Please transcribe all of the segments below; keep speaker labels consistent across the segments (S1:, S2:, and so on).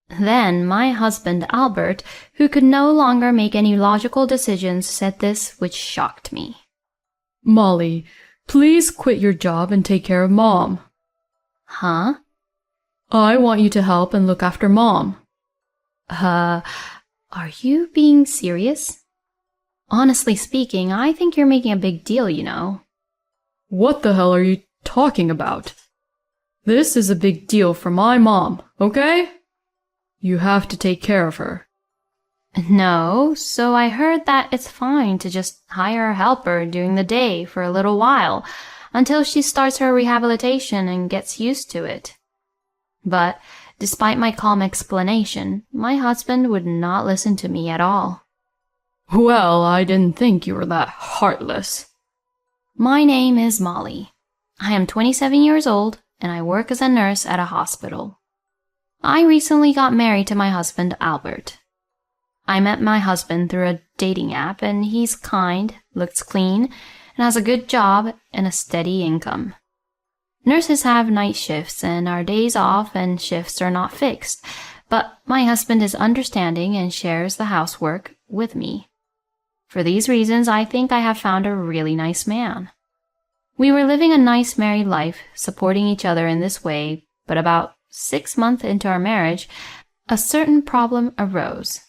S1: Then my husband Albert, who could no longer make any logical decisions, said this, which shocked me.
S2: Molly, please quit your job and take care of Mom.
S1: Huh?
S2: I want you to help and look after Mom.
S1: Are you being serious? Honestly speaking, I think you're making a big deal, you know.
S2: What the hell are you talking about? This is a big deal for my mom, okay? You have to take care of her.
S1: No, so I heard that it's fine to just hire a helper during the day for a little while, until she starts her rehabilitation and gets used to it. But despite my calm explanation, my husband would not listen to me at all.
S2: Well, I didn't think you were that heartless.
S1: My name is Molly. I am 27 years old, and I work as a nurse at a hospital. I recently got married to my husband, Albert. I met my husband through a dating app, and he's kind, looks clean, and has a good job and a steady income. Nurses have night shifts, and our days off and shifts are not fixed, but my husband is understanding and shares the housework with me. For these reasons, I think I have found a really nice man. We were living a nice married life, supporting each other in this way, but about 6 months into our marriage, a certain problem arose.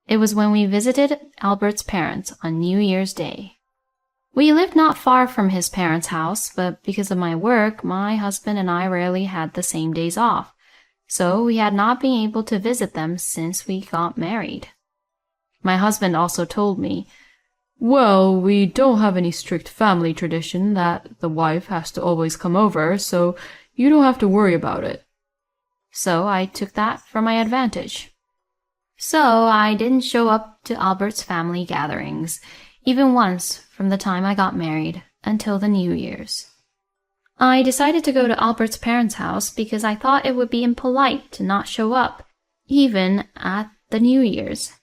S1: It was when we visited Albert's parents on New Year's Day. We lived not far from his parents' house, but because of my work, my husband and I rarely had the same days off, so we had not been able to visit them since we got married. My husband also told me,
S2: Well, we don't have any strict family tradition that the wife has to always come over, so you don't have to worry about it.
S1: So I took that for my advantage. So I didn't show up to Albert's family gatherings, even once from the time I got married until the New Year's. I decided to go to Albert's parents' house because I thought it would be impolite to not show up, even at the New Year's.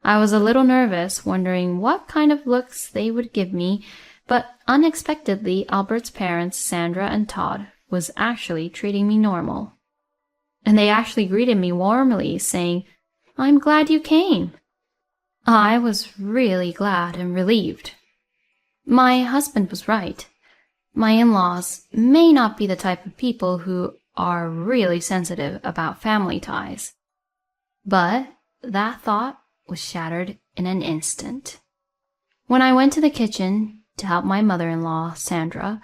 S1: I was a little nervous, wondering what kind of looks they would give me, but unexpectedly Albert's parents, Sandra and Todd, was actually treating me normal. And they actually greeted me warmly, saying, "I'm glad you came." I was really glad and relieved. My husband was right. My in-laws may not be the type of people who are really sensitive about family ties. But that thought was shattered in an instant. When I went to the kitchen to help my mother-in-law, Sandra,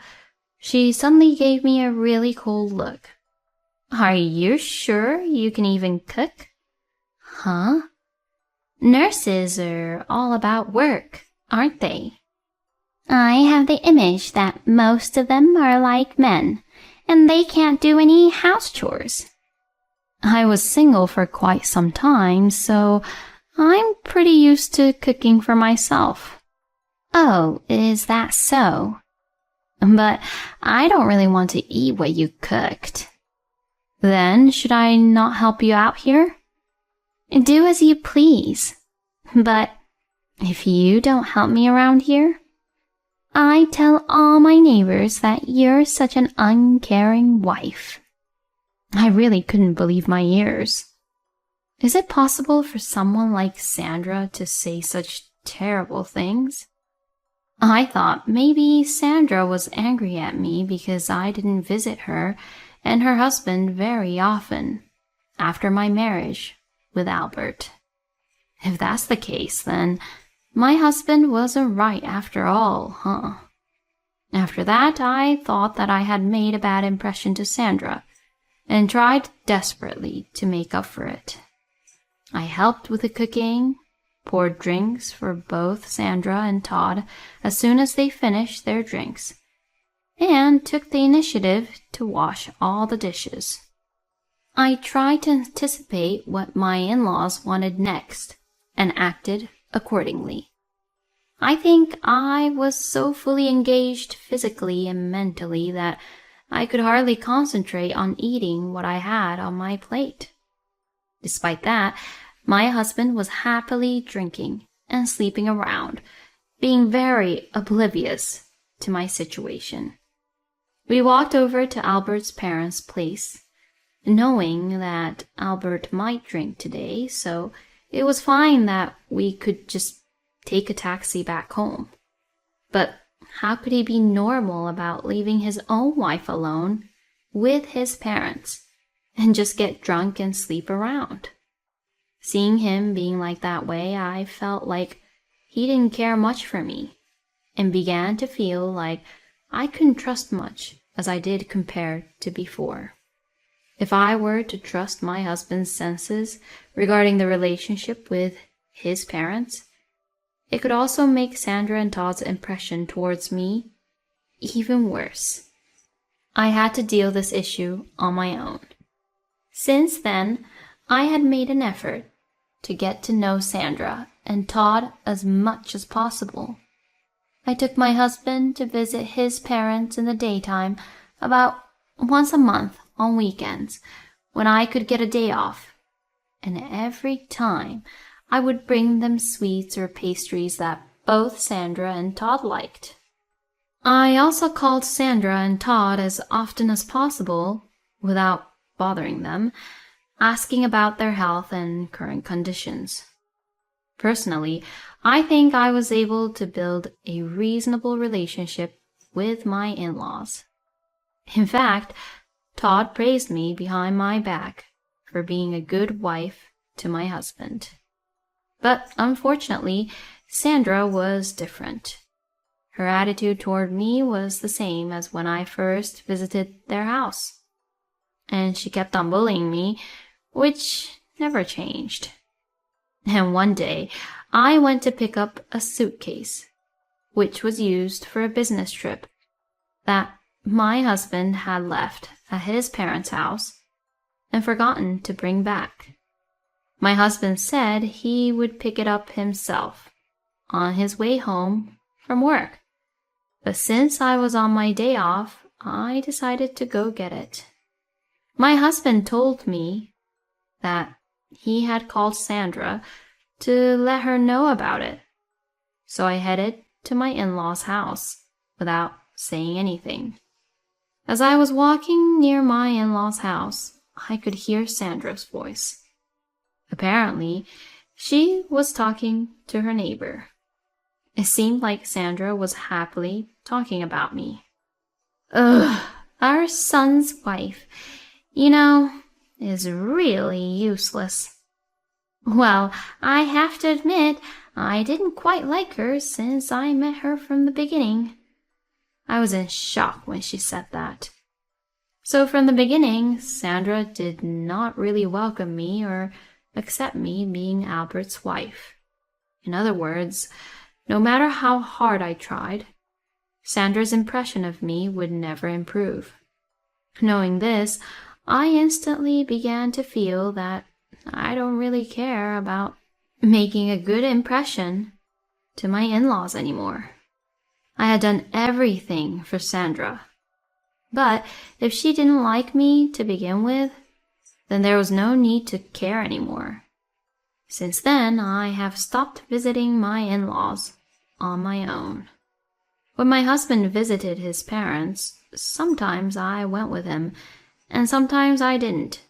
S1: she suddenly gave me a really cold look. "Are you sure you can even cook?" "Huh? Nurses are all about work, aren't they?" "I have the image that most of them are like men, and they can't do any house chores." I was single for quite some time, so I'm pretty used to cooking for myself. "Oh, is that so? But I don't really want to eat what you cooked." "Then should I not help you out here?" "Do as you please. But if you don't help me around here, I tell all my neighbors that you're such an uncaring wife." I really couldn't believe my ears. Is it possible for someone like Sandra to say such terrible things? I thought maybe Sandra was angry at me because I didn't visit her and her husband very often after my marriage with Albert. If that's the case, then my husband wasn't right after all, huh? After that, I thought that I had made a bad impression to Sandra and tried desperately to make up for it. I helped with the cooking, poured drinks for both Sandra and Todd as soon as they finished their drinks, and took the initiative to wash all the dishes. I tried to anticipate what my in-laws wanted next and acted accordingly. I think I was so fully engaged physically and mentally that I could hardly concentrate on eating what I had on my plate. Despite that, my husband was happily drinking and sleeping around, being very oblivious to my situation. We walked over to Albert's parents' place, knowing that Albert might drink today, so it was fine that we could just take a taxi back home. But how could he be normal about leaving his own wife alone with his parents and just get drunk and sleep around? Seeing him being like that way, I felt like he didn't care much for me and began to feel like I couldn't trust much as I did compared to before. If I were to trust my husband's senses regarding the relationship with his parents, it could also make Sandra and Todd's impression towards me even worse. I had to deal this issue on my own. Since then, I had made an effort to get to know Sandra and Todd as much as possible. I took my husband to visit his parents in the daytime about once a month on weekends when I could get a day off, and every time I would bring them sweets or pastries that both Sandra and Todd liked. I also called Sandra and Todd as often as possible without bothering them, asking about their health and current conditions. Personally, I think I was able to build a reasonable relationship with my in-laws. In fact, Todd praised me behind my back for being a good wife to my husband. But unfortunately, Sandra was different. Her attitude toward me was the same as when I first visited their house, and she kept on bullying me, which never changed. And one day, I went to pick up a suitcase, which was used for a business trip that my husband had left at his parents' house and forgotten to bring back. My husband said he would pick it up himself on his way home from work. But since I was on my day off, I decided to go get it. My husband told me that he had called Sandra to let her know about it. So I headed to my in-laws' house without saying anything. As I was walking near my in-laws' house, I could hear Sandra's voice. Apparently, she was talking to her neighbor. It seemed like Sandra was happily talking about me. Ugh, our son's wife, is really useless. Well, I have to admit, I didn't quite like her since I met her from the beginning. I was in shock when she said that. So from the beginning, Sandra did not really welcome me or accept me being Albert's wife. In other words, no matter how hard I tried, Sandra's impression of me would never improve. Knowing this, I instantly began to feel that I don't really care about making a good impression to my in-laws anymore. I had done everything for Sandra. But if she didn't like me to begin with, then there was no need to care anymore. Since then, I have stopped visiting my in-laws on my own. When my husband visited his parents, sometimes I went with him, and sometimes I didn't.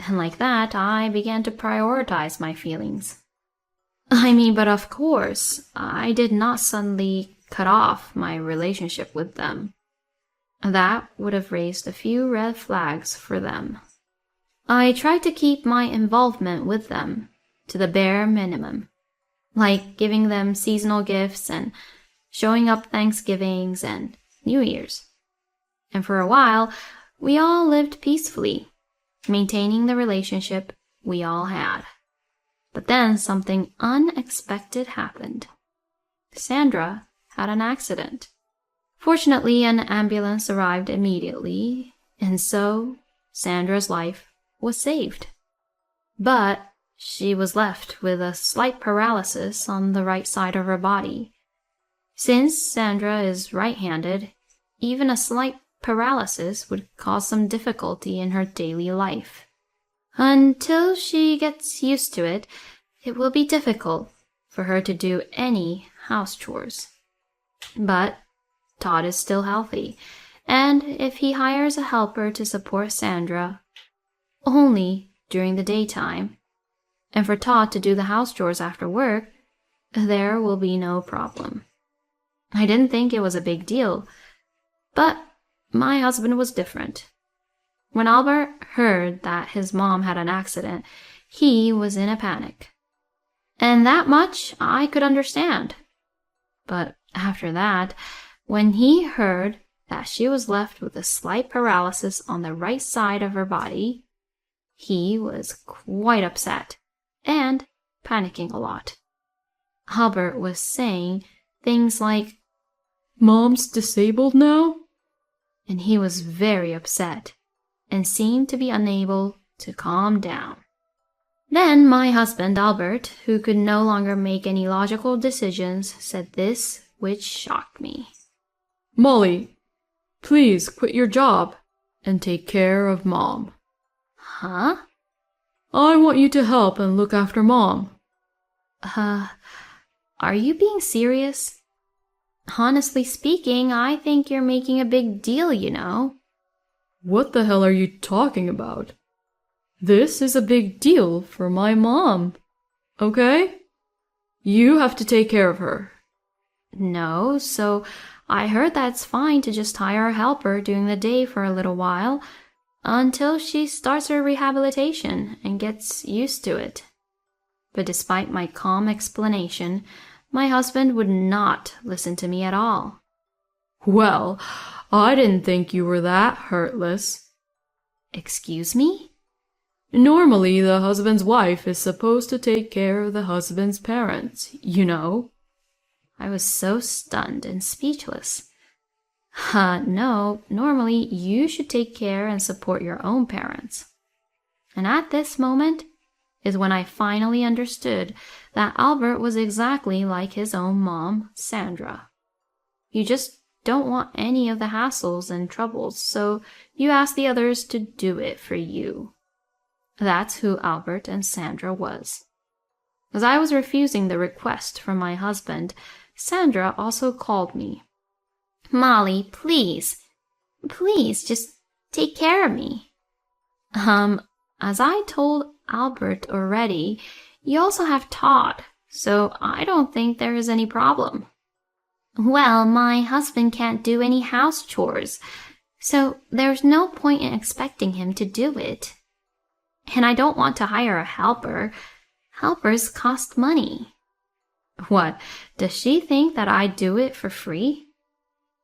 S1: And like that, I began to prioritize my feelings. But of course, I did not suddenly cut off my relationship with them. That would have raised a few red flags for them. I tried to keep my involvement with them to the bare minimum, like giving them seasonal gifts and showing up Thanksgivings and New Year's. And for a while, we all lived peacefully, maintaining the relationship we all had. But then something unexpected happened. Sandra had an accident. Fortunately, an ambulance arrived immediately, and so Sandra's life was saved. But she was left with a slight paralysis on the right side of her body. Since Sandra is right-handed, even a slight paralysis would cause some difficulty in her daily life. Until she gets used to it, it will be difficult for her to do any house chores. But Todd is still healthy, and if he hires a helper to support Sandra, only during the daytime, and for Todd to do the house chores after work, there will be no problem. I didn't think it was a big deal, but my husband was different. When Albert heard that his mom had an accident, he was in a panic. And that much I could understand. But after that, when he heard that she was left with a slight paralysis on the right side of her body, he was quite upset and panicking a lot. Albert was saying things like,
S2: "Mom's disabled now?"
S1: and he was very upset and seemed to be unable to calm down. Then my husband, Albert, who could no longer make any logical decisions, said this, which shocked me.
S2: "Molly, please quit your job and take care of Mom."
S1: Huh?
S2: "I want you to help and look after Mom."
S1: Are you being serious? Honestly speaking, I think you're making a big deal, you know.
S2: "What the hell are you talking about? This is a big deal for my mom, okay? You have to take care of her."
S1: No, so I heard that's fine to just hire a helper during the day for a little while until she starts her rehabilitation and gets used to it. But despite my calm explanation, my husband would not listen to me at all.
S2: "Well, I didn't think you were that heartless."
S1: Excuse me?
S2: Normally, the husband's wife is supposed to take care of the husband's parents, you know.
S1: I was so stunned and speechless. No, normally you should take care and support your own parents. And at this moment is when I finally understood that Albert was exactly like his own mom, Sandra. You just don't want any of the hassles and troubles, so you ask the others to do it for you. That's who Albert and Sandra was. As I was refusing the request from my husband, Sandra also called me. "Molly, please, just take care of me." As I told Albert already, you also have Todd, so I don't think there is any problem. Well, my husband can't do any house chores, so there's no point in expecting him to do it. And I don't want to hire a helper. Helpers cost money. What, does she think that I do it for free?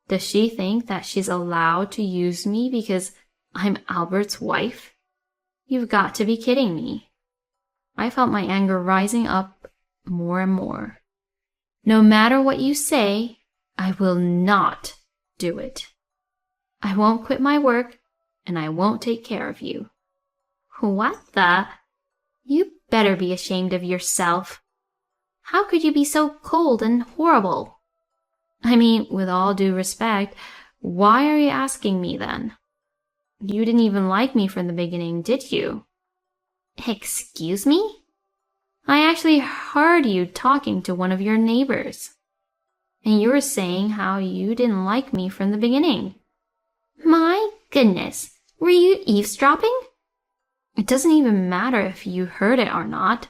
S1: Does she think that she's allowed to use me because I'm Albert's wife? You've got to be kidding me. I felt my anger rising up more and more. No matter what you say, I will not do it. I won't quit my work, and I won't take care of you. What the? You better be ashamed of yourself. How could you be so cold and horrible? I mean, with all due respect, why are you asking me then? You didn't even like me from the beginning, did you? Excuse me? I actually heard you talking to one of your neighbors. And you were saying how you didn't like me from the beginning. My goodness, were you eavesdropping? It doesn't even matter if you heard it or not.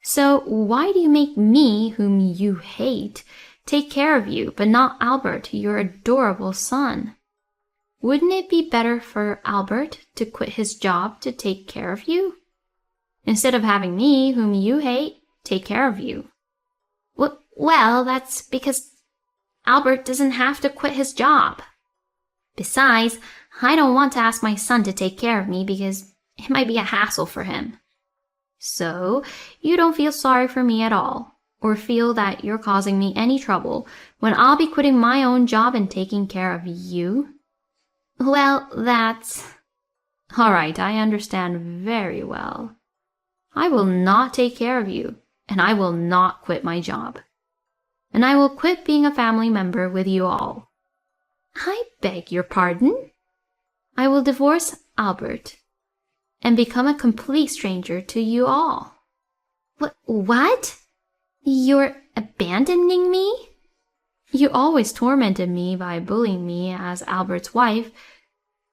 S1: So why do you make me, whom you hate, take care of you, but not Albert, your adorable son? Wouldn't it be better for Albert to quit his job to take care of you, instead of having me, whom you hate, take care of you? Well, that's because Albert doesn't have to quit his job. Besides, I don't want to ask my son to take care of me because it might be a hassle for him. So, you don't feel sorry for me at all, or feel that you're causing me any trouble when I'll be quitting my own job and taking care of you? Well, that's... All right, I understand very well. I will not take care of you, and I will not quit my job. And I will quit being a family member with you all. I beg your pardon? I will divorce Albert and become a complete stranger to you all. What? You're abandoning me? You always tormented me by bullying me as Albert's wife,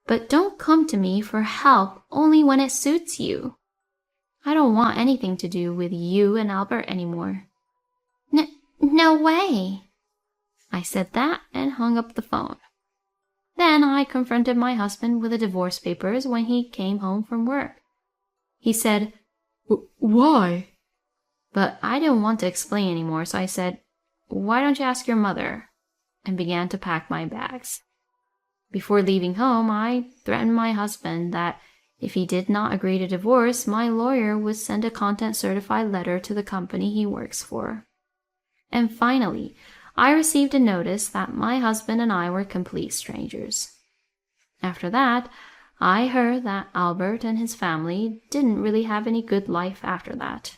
S1: but don't come to me for help only when it suits you. I don't want anything to do with you and Albert anymore." No way." I said that and hung up the phone. Then I confronted my husband with the divorce papers when he came home from work. He said,
S2: Why?
S1: but I didn't want to explain anymore, so I said, "Why don't you ask your mother?" and began to pack my bags. Before leaving home, I threatened my husband that if he did not agree to divorce, my lawyer would send a content-certified letter to the company he works for. And finally, I received a notice that my husband and I were complete strangers. After that, I heard that Albert and his family didn't really have any good life after that.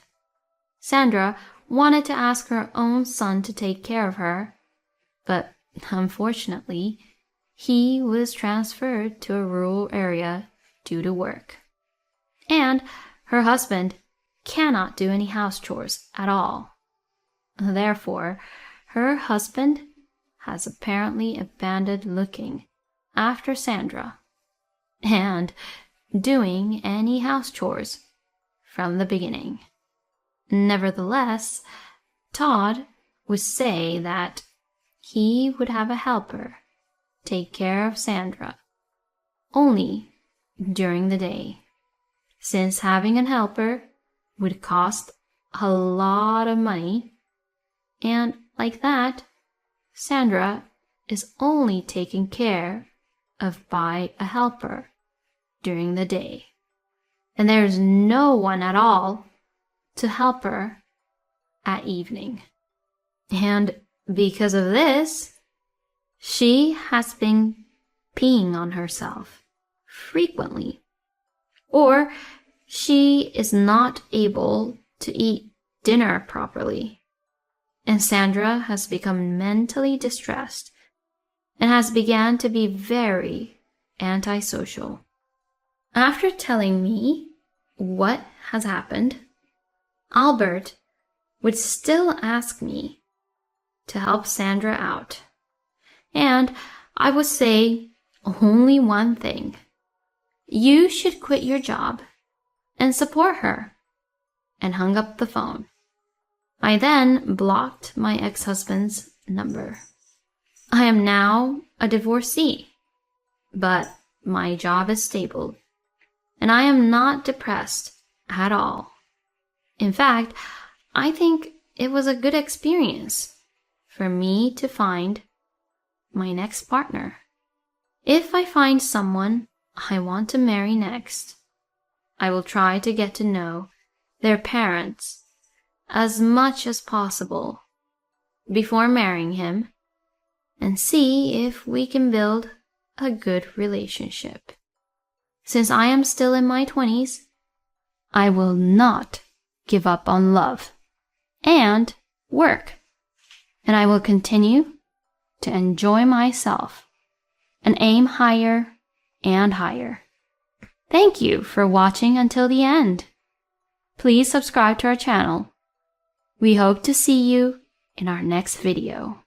S1: Sandra wanted to ask her own son to take care of her, but unfortunately, he was transferred to a rural area due to work. And her husband cannot do any house chores at all. Therefore, her husband has apparently abandoned looking after Sandra and doing any house chores from the beginning. Nevertheless, Todd would say that he would have a helper take care of Sandra only during the day, since having a helper would cost a lot of money, and like that, Sandra is only taken care of by a helper during the day, and there is no one at all to help her at evening. And because of this, she has been peeing on herself frequently, or she is not able to eat dinner properly, and Sandra has become mentally distressed and has begun to be very antisocial. After telling me what has happened, Albert would still ask me to help Sandra out, and I would say only one thing: you should quit your job and support her, and hung up the phone. I then blocked my ex-husband's number. I am now a divorcee, but my job is stable, and I am not depressed at all. In fact, I think it was a good experience for me to find my next partner. If I find someone I want to marry next, I will try to get to know their parents as much as possible before marrying him and see if we can build a good relationship. Since I am still in my 20s, I will not give up on love and work, and I will continue to enjoy myself and aim higher and higher. Thank you for watching until the end. Please subscribe to our channel. We hope to see you in our next video.